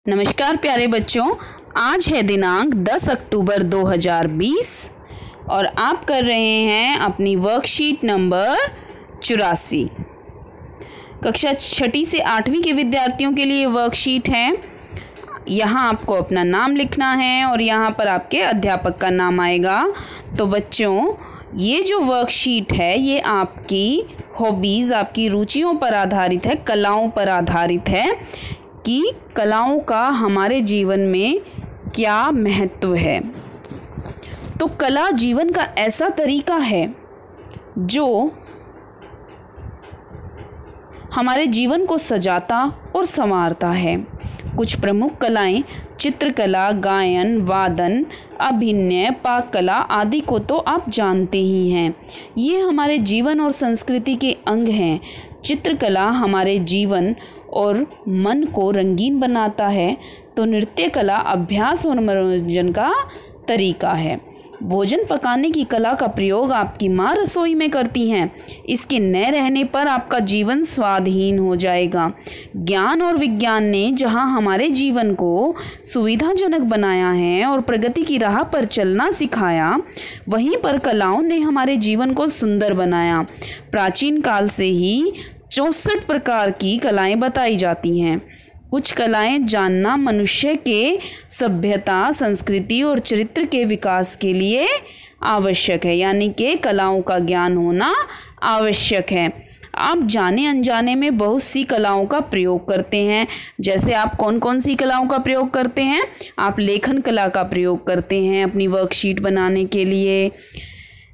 नमस्कार प्यारे बच्चों, आज है दिनांक 10 अक्टूबर 2020 और आप कर रहे हैं अपनी वर्कशीट नंबर 84। कक्षा 6ठी से 8वीं के विद्यार्थियों के लिए वर्कशीट है। यहाँ आपको अपना नाम लिखना है और यहाँ पर आपके अध्यापक का नाम आएगा। तो बच्चों, ये जो वर्कशीट है ये आपकी हॉबीज़, आपकी रुचियों पर आधारित है, कलाओं पर आधारित है कि कलाओं का हमारे जीवन में क्या महत्व है। तो कला जीवन का ऐसा तरीका है जो हमारे जीवन को सजाता और संवारता है। कुछ प्रमुख कलाएं चित्रकला, गायन, वादन, अभिनय, पाक कला आदि को तो आप जानते ही हैं। ये हमारे जीवन और संस्कृति के अंग हैं। चित्रकला हमारे जीवन और मन को रंगीन बनाता है, तो नृत्य कला अभ्यास और मनोरंजन का तरीका है। भोजन पकाने की कला का प्रयोग आपकी माँ रसोई में करती हैं। इसके न रहने पर आपका जीवन स्वादहीन हो जाएगा। ज्ञान और विज्ञान ने जहाँ हमारे जीवन को सुविधाजनक बनाया है और प्रगति की राह पर चलना सिखाया, वहीं पर कलाओं ने हमारे जीवन को सुंदर बनाया। प्राचीन काल से ही 64 प्रकार की कलाएं बताई जाती हैं। कुछ कलाएं जानना मनुष्य के सभ्यता, संस्कृति और चरित्र के विकास के लिए आवश्यक है, यानी कि कलाओं का ज्ञान होना आवश्यक है। आप जाने अनजाने में बहुत सी कलाओं का प्रयोग करते हैं। जैसे आप कौन कौन सी कलाओं का प्रयोग करते हैं? आप लेखन कला का प्रयोग करते हैं अपनी वर्कशीट बनाने के लिए।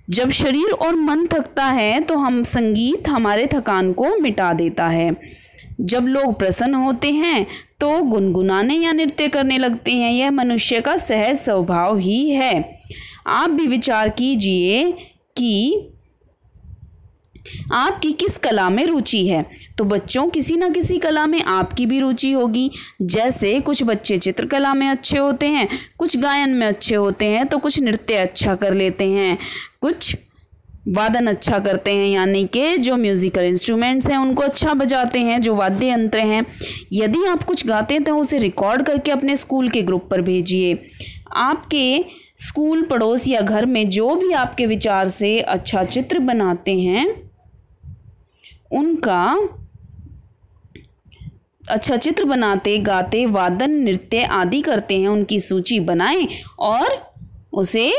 जब शरीर और मन थकता है तो हम संगीत हमारे थकान को मिटा देता है। जब लोग प्रसन्न होते हैं तो गुनगुनाने या नृत्य करने लगते हैं। यह मनुष्य का सहज स्वभाव ही है। आप भी विचार कीजिए कि आपकी किस कला में रुचि है। तो बच्चों, किसी न किसी कला में आपकी भी रुचि होगी। जैसे कुछ बच्चे चित्रकला में अच्छे होते हैं, कुछ गायन में अच्छे होते हैं, तो कुछ नृत्य अच्छा कर लेते हैं, कुछ वादन अच्छा करते हैं, यानी कि जो म्यूज़िकल इंस्ट्रूमेंट्स हैं उनको अच्छा बजाते हैं, जो वाद्य यंत्र हैं। यदि आप कुछ गाते हैं तो उसे रिकॉर्ड करके अपने स्कूल के ग्रुप पर भेजिए। आपके स्कूल, पड़ोस या घर में जो भी आपके विचार से अच्छा चित्र बनाते हैं, उनका अच्छा चित्र बनाते, गाते, वादन, नृत्य आदि करते हैं, उनकी सूची बनाएं और उसे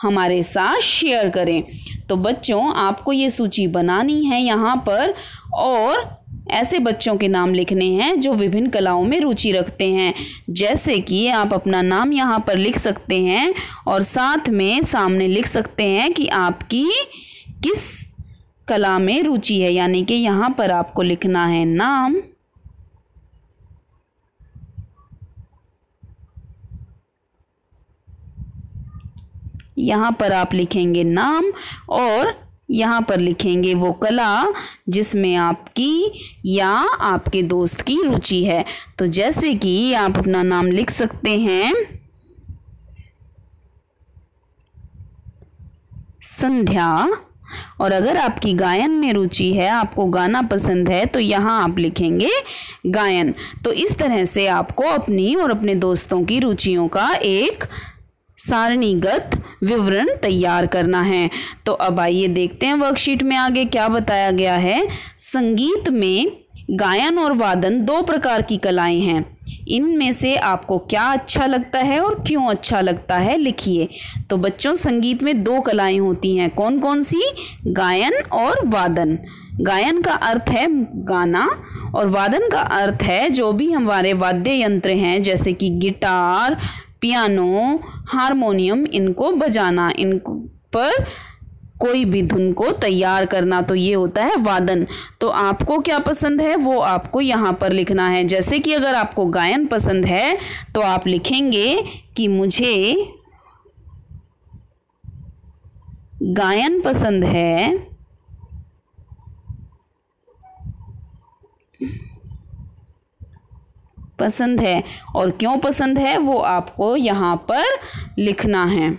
हमारे साथ शेयर करें। तो बच्चों, आपको ये सूची बनानी है यहाँ पर और ऐसे बच्चों के नाम लिखने हैं जो विभिन्न कलाओं में रुचि रखते हैं। जैसे कि आप अपना नाम यहाँ पर लिख सकते हैं और साथ में सामने लिख सकते हैं कि आपकी किस कला में रुचि है, यानी कि यहाँ पर आपको लिखना है नाम, यहाँ पर आप लिखेंगे नाम और यहाँ पर लिखेंगे वो कला जिसमें आपकी या आपके दोस्त की रुचि है। तो जैसे कि आप अपना नाम लिख सकते हैं संध्या, और अगर आपकी गायन में रुचि है, आपको गाना पसंद है, तो यहाँ आप लिखेंगे गायन। तो इस तरह से आपको अपनी और अपने दोस्तों की रुचियों का एक सारणीगत विवरण तैयार करना है। तो अब आइए देखते हैं वर्कशीट में आगे क्या बताया गया है। संगीत में गायन और वादन 2 प्रकार की कलाएं हैं। इनमें से आपको क्या अच्छा लगता है और क्यों अच्छा लगता है, लिखिए। तो बच्चों, संगीत में 2 कलाएं होती हैं। कौन कौन सी? गायन और वादन। गायन का अर्थ है गाना और वादन का अर्थ है जो भी हमारे वाद्य यंत्र हैं, जैसे कि गिटार, पियानो, हारमोनियम, इनको बजाना, इन पर कोई भी धुन को तैयार करना, तो ये होता है वादन। तो आपको क्या पसंद है वो आपको यहाँ पर लिखना है। जैसे कि अगर आपको गायन पसंद है तो आप लिखेंगे कि मुझे गायन पसंद है, और क्यों पसंद है वो आपको यहाँ पर लिखना है।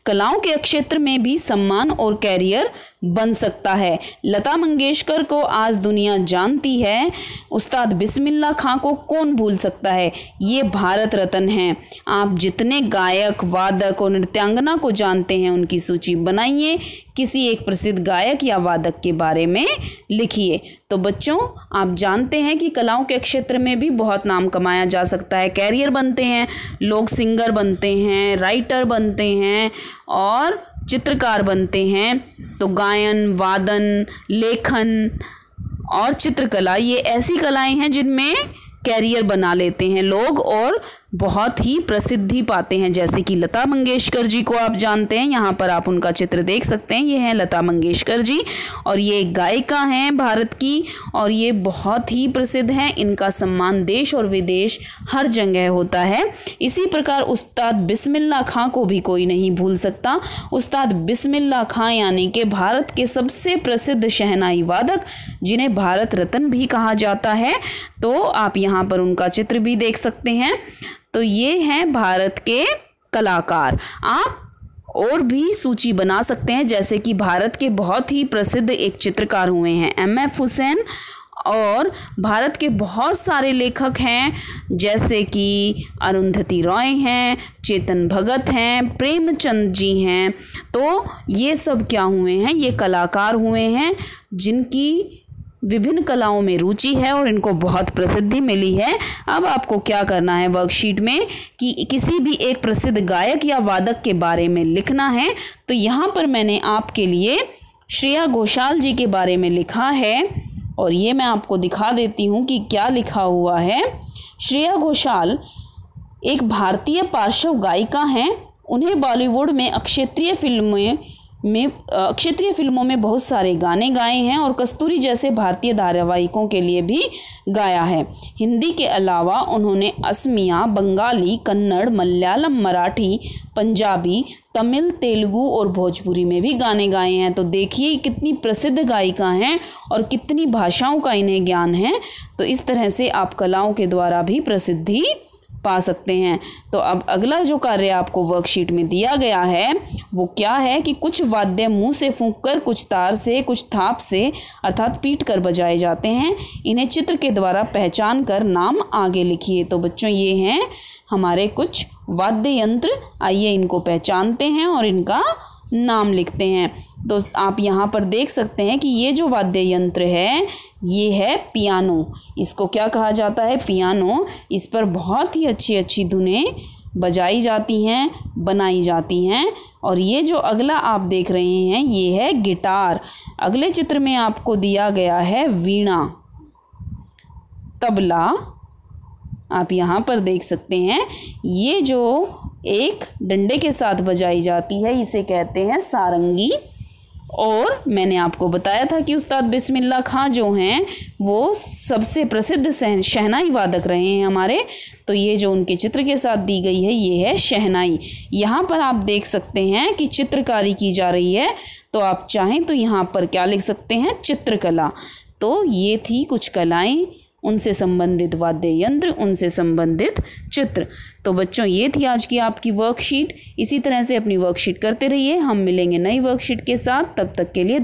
कलाओं के क्षेत्र में भी सम्मान और कैरियर बन सकता है। लता मंगेशकर को आज दुनिया जानती है, उस्ताद बिस्मिल्लाह खां को कौन भूल सकता है, ये भारत रत्न हैं। आप जितने गायक, वादक और नृत्यांगना को जानते हैं उनकी सूची बनाइए, किसी एक प्रसिद्ध गायक या वादक के बारे में लिखिए। तो बच्चों, आप जानते हैं कि कलाओं के क्षेत्र में भी बहुत नाम कमाया जा सकता है, कैरियर बनते हैं, लोग सिंगर बनते हैं, राइटर बनते हैं और चित्रकार बनते हैं। तो गायन, वादन, लेखन और चित्रकला ये ऐसी कलाएं हैं जिनमें कैरियर बना लेते हैं लोग और बहुत ही प्रसिद्धि पाते हैं। जैसे कि लता मंगेशकर जी को आप जानते हैं, यहाँ पर आप उनका चित्र देख सकते हैं, ये हैं लता मंगेशकर जी और ये एक गायिका हैं भारत की और ये बहुत ही प्रसिद्ध हैं। इनका सम्मान देश और विदेश हर जगह होता है। इसी प्रकार उस्ताद बिस्मिल्लाह खां को भी कोई नहीं भूल सकता। उस्ताद बिस्मिल्लाह खां यानी कि भारत के सबसे प्रसिद्ध शहनाई वादक, जिन्हें भारत रत्न भी कहा जाता है। तो आप यहाँ पर उनका चित्र भी देख सकते हैं। तो ये हैं भारत के कलाकार। आप और भी सूची बना सकते हैं, जैसे कि भारत के बहुत ही प्रसिद्ध एक चित्रकार हुए हैं M.F. हुसैन और भारत के बहुत सारे लेखक हैं, जैसे कि अरुंधति रॉय हैं, चेतन भगत हैं, प्रेमचंद जी हैं। तो ये सब क्या हुए हैं, ये कलाकार हुए हैं जिनकी विभिन्न कलाओं में रुचि है और इनको बहुत प्रसिद्धि मिली है। अब आपको क्या करना है वर्कशीट में कि किसी भी एक प्रसिद्ध गायक या वादक के बारे में लिखना है। तो यहाँ पर मैंने आपके लिए श्रेया घोषाल जी के बारे में लिखा है और ये मैं आपको दिखा देती हूँ कि क्या लिखा हुआ है। श्रेया घोषाल एक भारतीय पार्श्व गायिका हैं। उन्हें बॉलीवुड में क्षेत्रीय फिल्मों में बहुत सारे गाने गाए हैं और कस्तूरी जैसे भारतीय धारावाहिकों के लिए भी गाया है। हिंदी के अलावा उन्होंने असमिया, बंगाली, कन्नड़, मलयालम, मराठी, पंजाबी, तमिल, तेलुगु और भोजपुरी में भी गाने गाए हैं। तो देखिए कितनी प्रसिद्ध गायिका हैं और कितनी भाषाओं का इन्हें ज्ञान है। तो इस तरह से आप कलाओं के द्वारा भी प्रसिद्धि पा सकते हैं। तो अब अगला जो कार्य आपको वर्कशीट में दिया गया है वो क्या है कि कुछ वाद्य मुंह से फूंककर, कुछ तार से, कुछ थाप से अर्थात पीट कर बजाए जाते हैं। इन्हें चित्र के द्वारा पहचान कर नाम आगे लिखिए। तो बच्चों, ये हैं हमारे कुछ वाद्य यंत्र। आइए इनको पहचानते हैं और इनका नाम लिखते हैं। तो आप यहाँ पर देख सकते हैं कि ये जो वाद्य यंत्र है ये है पियानो। इसको क्या कहा जाता है, पियानो। इस पर बहुत ही अच्छी अच्छी धुनें बजाई जाती हैं, बनाई जाती हैं। और ये जो अगला आप देख रहे हैं ये है गिटार। अगले चित्र में आपको दिया गया है वीणा, तबला। आप यहाँ पर देख सकते हैं ये जो एक डंडे के साथ बजाई जाती है इसे कहते हैं सारंगी। और मैंने आपको बताया था कि उस्ताद बिस्मिल्लाह खां जो हैं वो सबसे प्रसिद्ध शहनाई वादक रहे हैं हमारे। तो ये जो उनके चित्र के साथ दी गई है ये है शहनाई। यहाँ पर आप देख सकते हैं कि चित्रकारी की जा रही है। तो आप चाहें तो यहाँ पर क्या लिख सकते हैं, चित्रकला। तो ये थी कुछ कलाएं, उनसे संबंधित वाद्य यंत्र, उनसे संबंधित चित्र। तो बच्चों, ये थी आज की आपकी वर्कशीट। इसी तरह से अपनी वर्कशीट करते रहिए। हम मिलेंगे नई वर्कशीट के साथ। तब तक के लिए